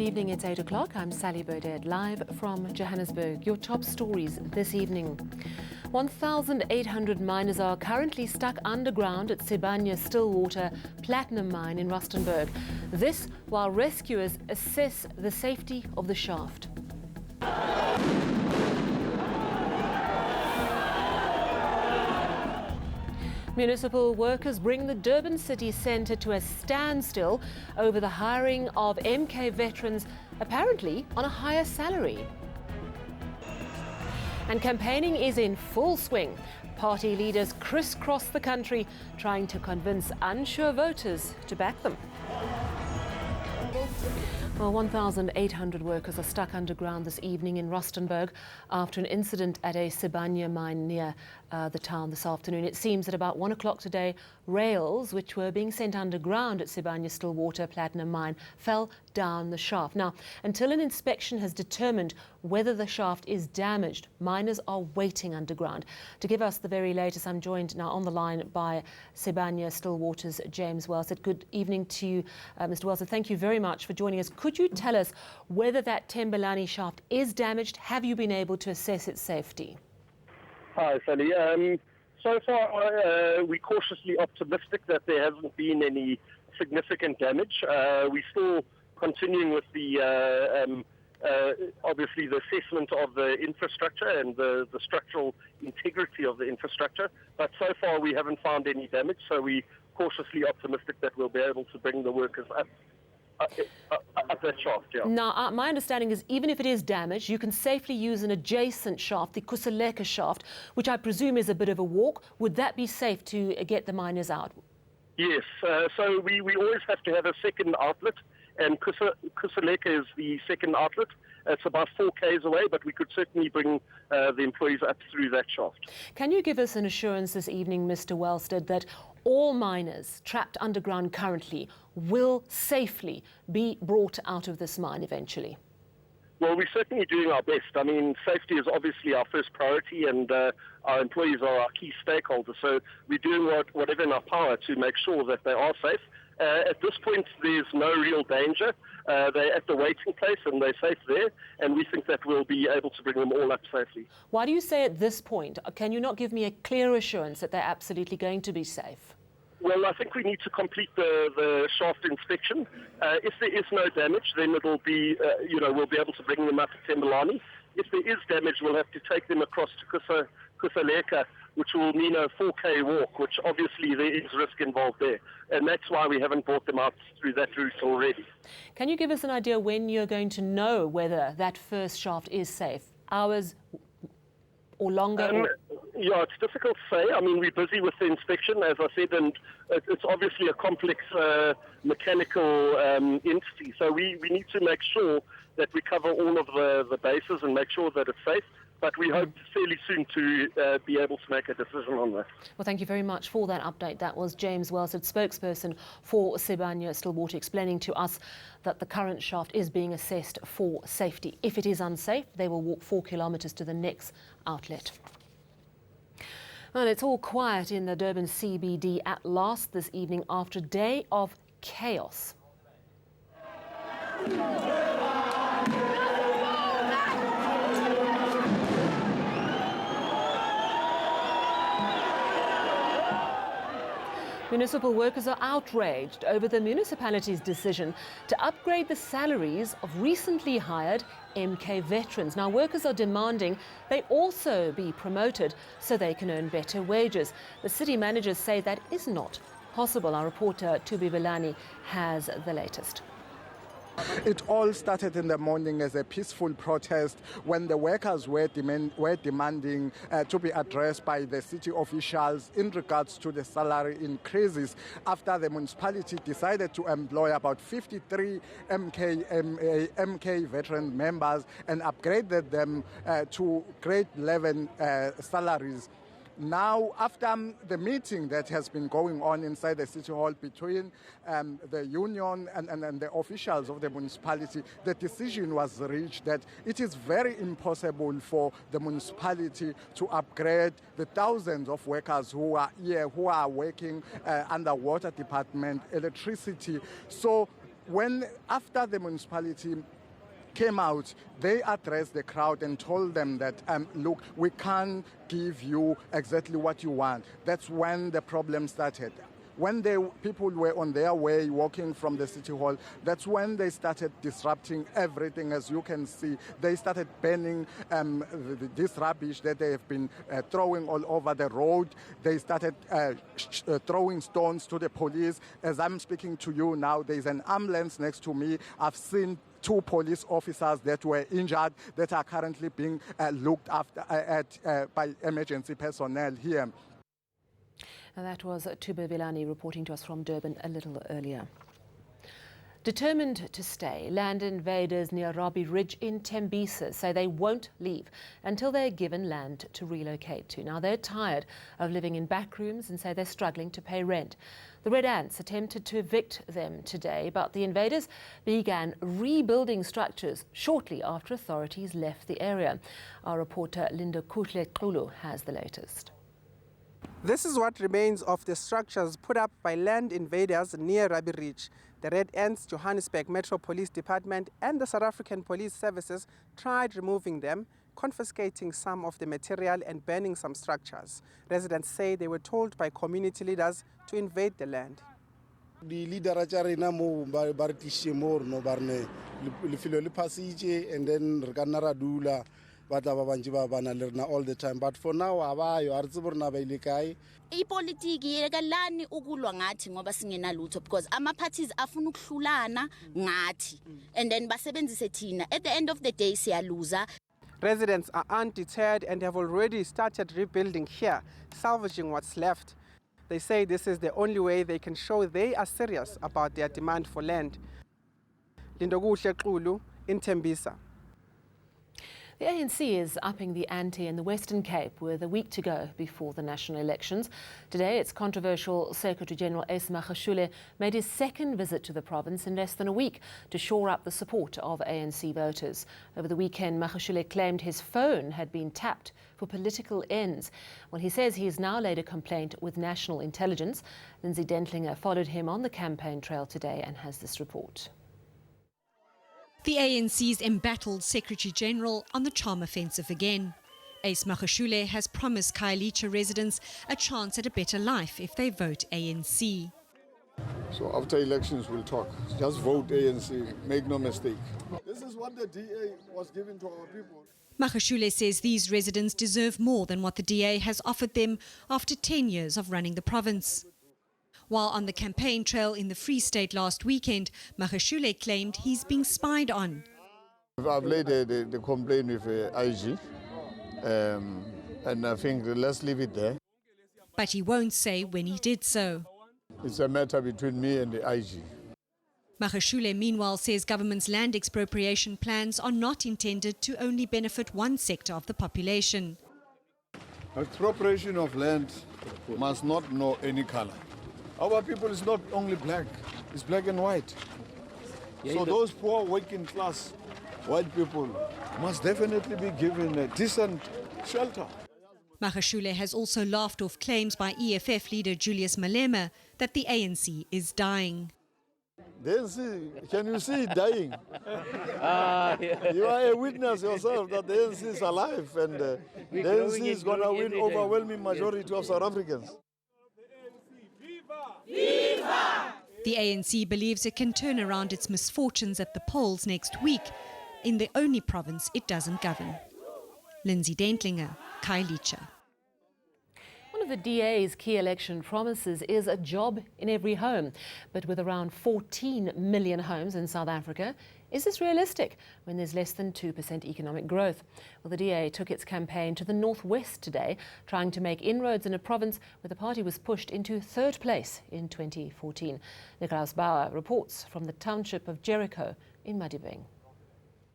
evening, it's 8 o'clock. I'm Sally Burdett, live from Johannesburg. Your top stories this evening. 1,800 miners are currently stuck underground at Sibanye-Stillwater Platinum Mine in Rustenburg. This while rescuers assess the safety of the shaft. Municipal workers bring the Durban city centre to a standstill over the hiring of MK veterans, apparently on a higher salary. And campaigning is in full swing. Party leaders crisscross the country trying to convince unsure voters to back them. Well, 1,800 workers are stuck underground this evening in Rustenburg after an incident at a Sibanye mine near the town this afternoon. It seems that about 1 o'clock today, rails which were being sent underground at Sibanye-Stillwater Platinum Mine fell down the shaft. Now, until an inspection has determined whether the shaft is damaged, miners are waiting underground. To give us the very latest, I'm joined now on the line by Sibanye-Stillwater's James Wellstead. Good evening to you, Mr. Wellstead. Thank you very much for joining us. Could you tell us whether that Thembelani shaft is damaged? Have you been able to assess its safety? Hi, Sally. So far, we're cautiously optimistic that there hasn't been any significant damage. We're still continuing with the, obviously, the assessment of the infrastructure and the structural integrity of the infrastructure. But so far, we haven't found any damage, so we're cautiously optimistic that we'll be able to bring the workers up that shaft, yeah. Now, my understanding is even if it is damaged, you can safely use an adjacent shaft, the Kusaleka shaft, which I presume is a bit of a walk. Would that be safe to get the miners out? Yes, so we always have to have a second outlet, and Kusaleka is the second outlet. It's about 4 k's away, but we could certainly bring the employees up through that shaft. Can you give us an assurance this evening, Mr. Wellstead, that all miners trapped underground currently will safely be brought out of this mine eventually? Well, we're certainly doing our best. I mean, safety is obviously our first priority, and our employees are our key stakeholders. So we're doing whatever in our power to make sure that they are safe. At this point, there's no real danger. They're at the waiting place and they're safe there, and we think that we'll be able to bring them all up safely. Why do you say at this point? Can you not give me a clear assurance that they're absolutely going to be safe? Well, I think we need to complete the shaft inspection. If there is no damage, then it'll be, we'll be able to bring them up to Thembelani. If there is damage, we'll have to take them across to Kusaleka, which will mean a 4K walk, which obviously there is risk involved there. And that's why we haven't brought them out through that route already. Can you give us an idea when you're going to know whether that first shaft is safe? Hours or longer? Yeah, it's difficult to say. I mean, we're busy with the inspection, as I said, and it's obviously a complex mechanical entity. So we need to make sure that we cover all of the bases and make sure that it's safe. But we hope fairly soon to be able to make a decision on that. Well, thank you very much for that update. That was James Wellstead, spokesperson for Sibanye-Stillwater, explaining to us that the current shaft is being assessed for safety. If it is unsafe, they will walk 4 kilometres to the next outlet. Well, it's all quiet in the Durban CBD at last this evening after a day of chaos. Municipal workers are outraged over the municipality's decision to upgrade the salaries of recently hired MK veterans. Now, workers are demanding they also be promoted so they can earn better wages. The city managers say that is not possible. Our reporter, Tubi Belani, has the latest. It all started in the morning as a peaceful protest when the workers were demanding to be addressed by the city officials in regards to the salary increases after the municipality decided to employ about 53 MK veteran members and upgraded them to grade 11 salaries. Now, after the meeting that has been going on inside the City Hall between the union and the officials of the municipality, the decision was reached that it is very impossible for the municipality to upgrade the thousands of workers who are here, who are working under water department, electricity. So after the municipality came out, they addressed the crowd and told them that, look, we can't give you exactly what you want. That's when the problem started. When people were on their way walking from the city hall, that's when they started disrupting everything. As you can see, they started burning this rubbish that they have been throwing all over the road. They started throwing stones to the police. As I'm speaking to you now, there's an ambulance next to me. I've seen 2 police officers that were injured that are currently being looked after by emergency personnel here. And that was Tube Vilani reporting to us from Durban a little earlier. Determined to stay, land invaders near Robbie Ridge in Tembisa say they won't leave until they're given land to relocate to. Now, they're tired of living in back rooms and say they're struggling to pay rent. The Red Ants attempted to evict them today, but the invaders began rebuilding structures shortly after authorities left the area. Our reporter Linda Kuhle-Xulu has the latest. This is what remains of the structures put up by land invaders near Robbie Ridge. The Red Ants, Johannesburg Metro Police Department and the South African Police Services tried removing them, confiscating some of the material and burning some structures. Residents say they were told by community leaders to invade the land. The leader mo bartishe more no barne lifilo le passage and then rekanara dula bata ba bantsi ba bana le rena all the time, but for now abayo ari tsiborna ba ile kae ipolitiki yekalani ukulwa ngathi ngoba singena lutho because ama parties afuna ukuhlulana ngathi and then basebenzise thina at the end of the day siyaluza. Residents are undeterred and have already started rebuilding here, salvaging what's left. They say this is the only way they can show they are serious about their demand for land. Linda Kuhle-Xulu in Tembisa. The ANC is upping the ante in the Western Cape with a week to go before the national elections. Today, its controversial Secretary-General Ace Magashule made his second visit to the province in less than a week to shore up the support of ANC voters. Over the weekend, Magashule claimed his phone had been tapped for political ends. Well, he says he has now laid a complaint with National Intelligence. Lindsay Dentlinger followed him on the campaign trail today and has this report. The ANC's embattled Secretary-General on the charm offensive again. Ace Magashule has promised Khayelitsha residents a chance at a better life if they vote ANC. So after elections we'll talk. Just vote ANC, make no mistake. This is what the DA was giving to our people. Magashule says these residents deserve more than what the DA has offered them after 10 years of running the province. While on the campaign trail in the Free State last weekend, Magashule claimed he's being spied on. I've laid the complaint with IG, and I think let's leave it there. But he won't say when he did so. It's a matter between me and the IG. Magashule meanwhile says government's land expropriation plans are not intended to only benefit one sector of the population. Expropriation of land must not know any color. Our people is not only black, it's black and white. So those poor working class white people must definitely be given a decent shelter. Magashule has also laughed off claims by EFF leader Julius Malema that the ANC is dying. The ANC, can you see it dying? You are a witness yourself that the ANC is alive and the ANC is going to win overwhelming majority of South Africans. The ANC believes it can turn around its misfortunes at the polls next week in the only province it doesn't govern. Lindsay Dentlinger, Khayelitsha. One of the DA's key election promises is a job in every home. But with around 14 million homes in South Africa, is this realistic when there's less than 2% economic growth? Well, the DA took its campaign to the northwest today, trying to make inroads in a province where the party was pushed into third place in 2014. Nicholas Bauer reports from the township of Jericho in Madibeng.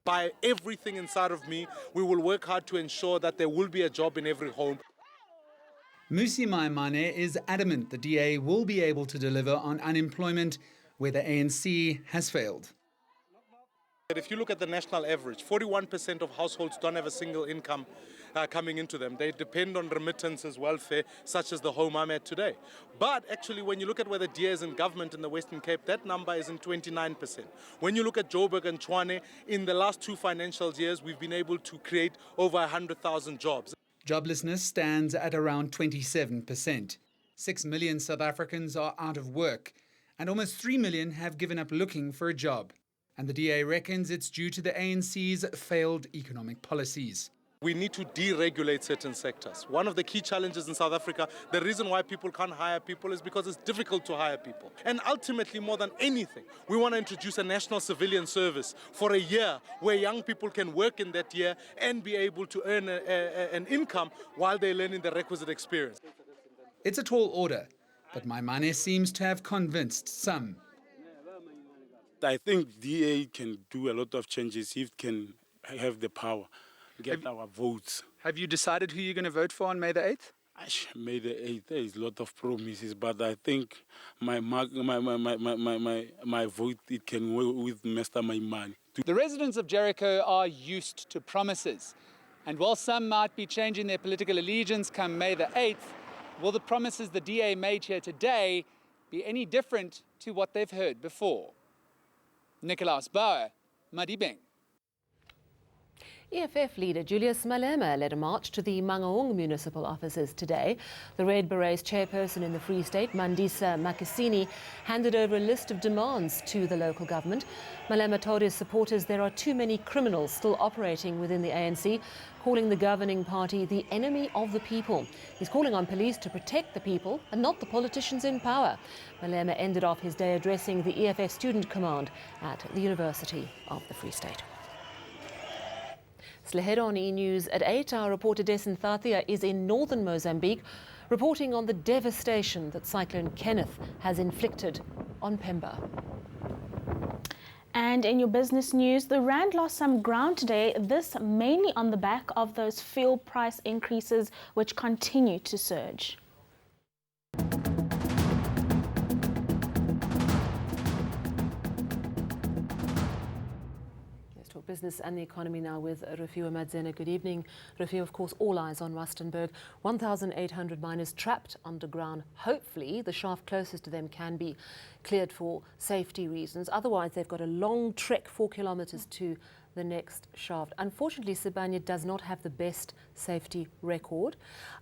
By everything inside of me, we will work hard to ensure that there will be a job in every home. Musi Maimane is adamant the DA will be able to deliver on unemployment where the ANC has failed. If you look at the national average, 41% of households don't have a single income coming into them. They depend on remittances, welfare, such as the home I'm at today. But actually, when you look at where the DA is in government in the Western Cape, that number is in 29%. When you look at Joburg and Tshwane, in the last 2 financial years, we've been able to create over 100,000 jobs. Joblessness stands at around 27%. 6 million South Africans are out of work, and almost 3 million have given up looking for a job. And the DA reckons it's due to the ANC's failed economic policies. We need to deregulate certain sectors. One of the key challenges in South Africa, the reason why people can't hire people is because it's difficult to hire people. And ultimately, more than anything, we want to introduce a national civilian service for a year where young people can work in that year and be able to earn an income while they're learning the requisite experience. It's a tall order, but Maimane seems to have convinced some. I think DA can do a lot of changes if it can have the power, get our votes. Have you decided who you're going to vote for on May the 8th? May the 8th, there is a lot of promises, but I think my vote, it can work with Mr. Maimane. The residents of Jericho are used to promises. And while some might be changing their political allegiance come May the 8th, will the promises the DA made here today be any different to what they've heard before? Nicolaus Bauer, Madibeng. EFF leader Julius Malema led a march to the Mangaung municipal offices today. The Red Berets chairperson in the Free State, Mandisa Makisini, handed over a list of demands to the local government. Malema told his supporters there are too many criminals still operating within the ANC, calling the governing party the enemy of the people. He's calling on police to protect the people and not the politicians in power. Malema ended off his day addressing the EFF Student Command at the University of the Free State. Still ahead on eNews at 8, our reporter Desin Thathia is in northern Mozambique, reporting on the devastation that Cyclone Kenneth has inflicted on Pemba. And in your business news, the rand lost some ground today, this mainly on the back of those fuel price increases which continue to surge. Business and the economy now with Rufio Madzena. Good evening. Rufio, of course, all eyes on Rustenburg. 1,800 miners trapped underground. Hopefully, the shaft closest to them can be cleared for safety reasons. Otherwise, they've got a long trek, 4 kilometers to the next shaft. Unfortunately, Sibanye does not have the best safety record.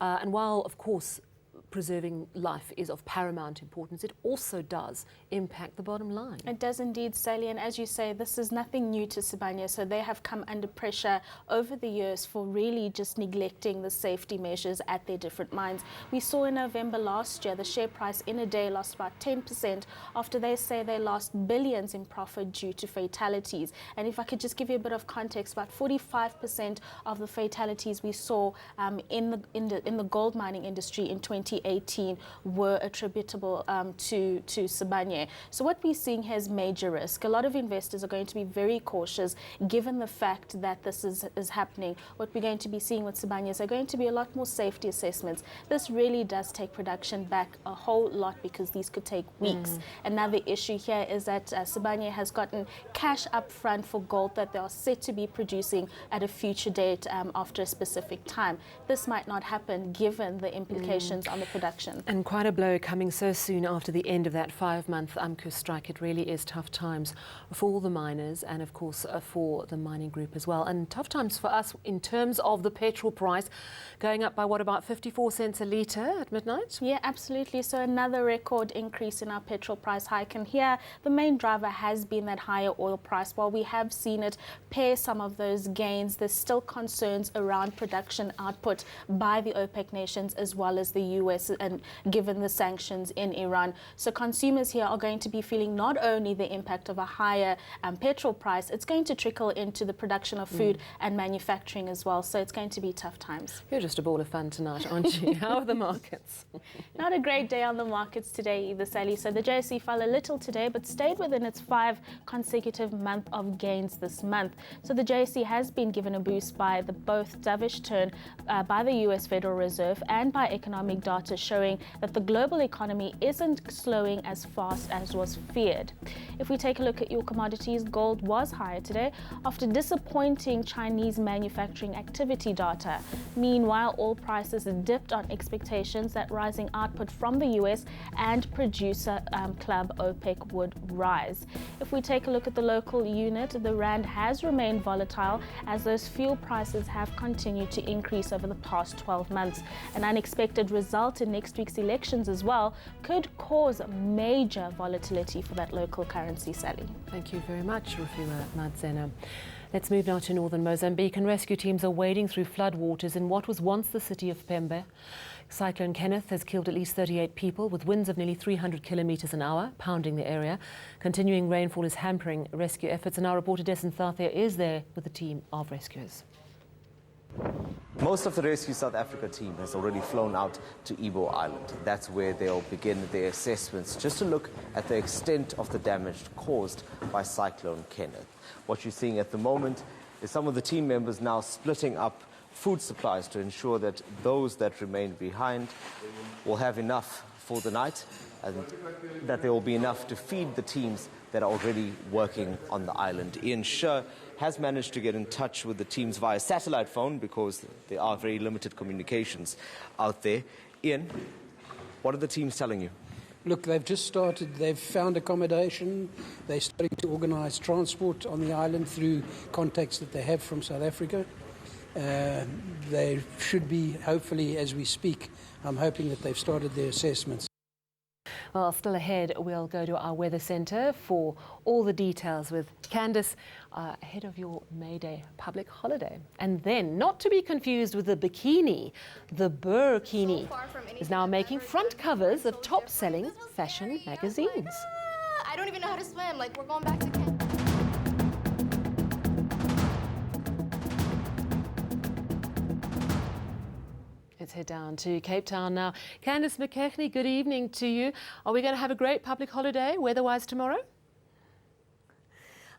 And while, of course, preserving life is of paramount importance, it also does impact the bottom line. It does indeed, Sally, and as you say, this is nothing new to Sibanye, so they have come under pressure over the years for really just neglecting the safety measures at their different mines. We saw in November last year the share price in a day lost about 10% after they say they lost billions in profit due to fatalities. And if I could just give you a bit of context, about 45% of the fatalities we saw in the gold mining industry in 2018 were attributable to Sibanye. So what we're seeing here is major risk. A lot of investors are going to be very cautious given the fact that this is happening. What we're going to be seeing with Sibanye is there are going to be a lot more safety assessments. This really does take production back a whole lot because these could take weeks. Another issue here is that Sibanye has gotten cash up front for gold that they are set to be producing at a future date after a specific time. This might not happen given the implications on the production. And quite a blow coming so soon after the end of that 5-month UMCUS strike. It really is tough times for all the miners and, of course, for the mining group as well. And tough times for us in terms of the petrol price going up by, what, about 54 cents a litre at midnight? Yeah, absolutely. So another record increase in our petrol price hike. And here, the main driver has been that higher oil price. While we have seen it pair some of those gains, there's still concerns around production output by the OPEC nations as well as the US, and given the sanctions in Iran. So consumers here are going to be feeling not only the impact of a higher petrol price, it's going to trickle into the production of food and manufacturing as well. So it's going to be tough times. You're just a ball of fun tonight, aren't you? How are the markets? Not a great day on the markets today either, Sally. So the JSE fell a little today, but stayed within its 5 consecutive month of gains this month. So the JSE has been given a boost by the both dovish turn by the US Federal Reserve and by economic data showing that the global economy isn't slowing as fast as was feared. If we take a look at your commodities, gold was higher today after disappointing Chinese manufacturing activity data. Meanwhile, oil prices dipped on expectations that rising output from the US and producer club OPEC would rise. If we take a look at the local unit, the rand has remained volatile as those fuel prices have continued to increase over the past 12 months. An unexpected result in next week's elections as well could cause major volatility for that local currency, Sally. Thank you very much, Rufima Madzena. Let's move now to northern Mozambique, and rescue teams are wading through floodwaters in what was once the city of Pemba. Cyclone Kenneth has killed at least 38 people, with winds of nearly 300 kilometres an hour pounding the area. Continuing rainfall is hampering rescue efforts, and our reporter Dessen Thathia is there with a team of rescuers. Most of the Rescue South Africa team has already flown out to Ibo Island. That's where they'll begin their assessments, just to look at the extent of the damage caused by Cyclone Kenneth. What you're seeing at the moment is some of the team members now splitting up food supplies to ensure that those that remain behind will have enough for the night and that there will be enough to feed the teams that are already working on the island. Ian Sher has managed to get in touch with the teams via satellite phone because there are very limited communications out there. Ian, what are the teams telling you? Look, they've just started, they've found accommodation, they're starting to organise transport on the island through contacts that they have from South Africa. They should be, hopefully, as we speak, I'm hoping that they've started their assessments. Well, still ahead, we'll go to our weather centre for all the details with Candice ahead of your May Day public holiday. And then, not to be confused with the bikini, the burkini is now making front covers of top-selling fashion magazines. I don't even know how to swim. Like, we're going back to Canada. Let's head down to Cape Town now. Candice McKechnie, good evening to you. Are we going to have a great public holiday weather-wise tomorrow?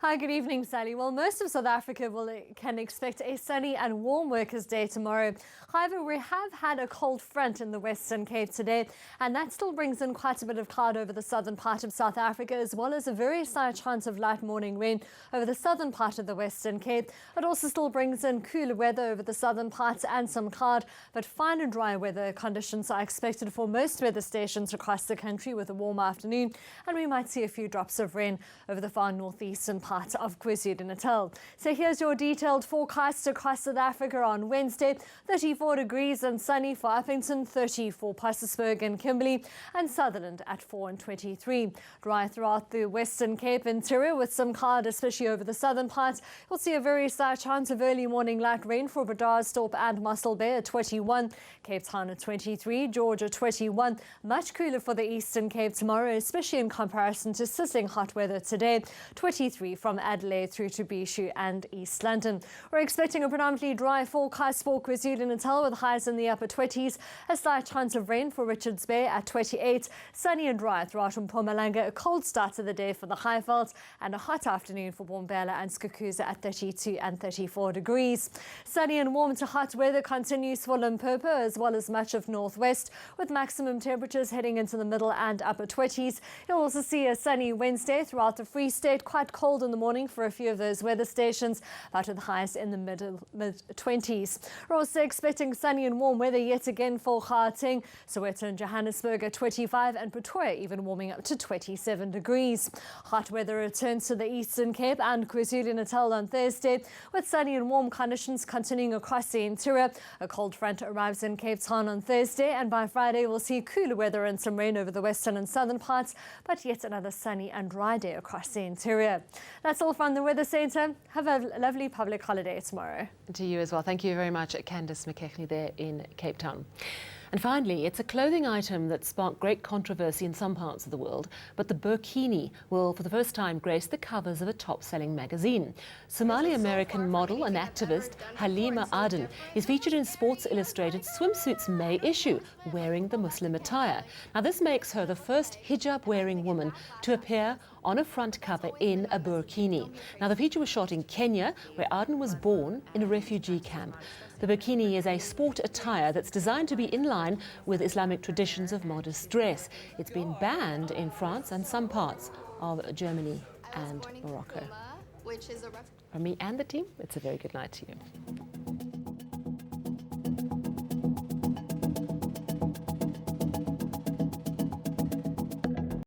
Hi, good evening, Sally. Well, most of South Africa can expect a sunny and warm Workers' Day tomorrow. However, we have had a cold front in the Western Cape today, and that still brings in quite a bit of cloud over the southern part of South Africa, as well as a very slight chance of light morning rain over the southern part of the Western Cape. It also still brings in cooler weather over the southern parts and some cloud, but fine and dry weather conditions are expected for most weather stations across the country with a warm afternoon, and we might see a few drops of rain over the far northeastern part of KwaZulu-Natal. So here's your detailed forecast across South Africa on Wednesday. 34 degrees and sunny for Uppington, 30 for Pietersburg and Kimberley, and Sutherland at 4 and 23. Dry throughout the Western Cape interior with some cloud, especially over the southern parts. You'll see a very slight chance of early morning light rain for Bredasdorp and Muscle Bay at 21. Cape Town at 23, Georgia 21. Much cooler for the Eastern Cape tomorrow, especially in comparison to sizzling hot weather today. 23 from Adelaide through to Bishu and East London. We're expecting a predominantly dry forecast for KwaZulu-Natal with highs in the upper 20s. A slight chance of rain for Richards Bay at 28. Sunny and dry throughout Mpumalanga. A cold start to the day for the Highveld and a hot afternoon for Bombela and Skukuza at 32 and 34 degrees. Sunny and warm to hot weather continues for Limpopo as well as much of Northwest, with maximum temperatures heading into the middle and upper 20s. You'll also see a sunny Wednesday throughout the Free State. Quite cold in the morning for a few of those weather stations, but with highs in the mid-20s. We're also expecting sunny and warm weather yet again for Gauteng, Soweto and Johannesburg at 25, and Pretoria even warming up to 27 degrees. Hot weather returns to the Eastern Cape and KwaZulu-Natal on Thursday, with sunny and warm conditions continuing across the interior. A cold front arrives in Cape Town on Thursday, and by Friday we'll see cooler weather and some rain over the western and southern parts, but yet another sunny and dry day across the interior. That's all from the Weather Centre. Have a lovely public holiday tomorrow. To you as well. Thank you very much, Candice McKechnie there in Cape Town. And finally, it's a clothing item that sparked great controversy in some parts of the world, but the burkini will for the first time grace the covers of a top-selling magazine. Somali-American model and activist Halima Aden is featured in Sports Illustrated's Swimsuits May issue, wearing the Muslim attire. Now, this makes her the first hijab-wearing woman to appear on a front cover in a burkini. Now, the feature was shot in Kenya, where Arden was born in a refugee camp. The burkini is a sport attire that's designed to be in line with Islamic traditions of modest dress. It's been banned in France and some parts of Germany and Morocco. From me and the team, it's a very good night to you.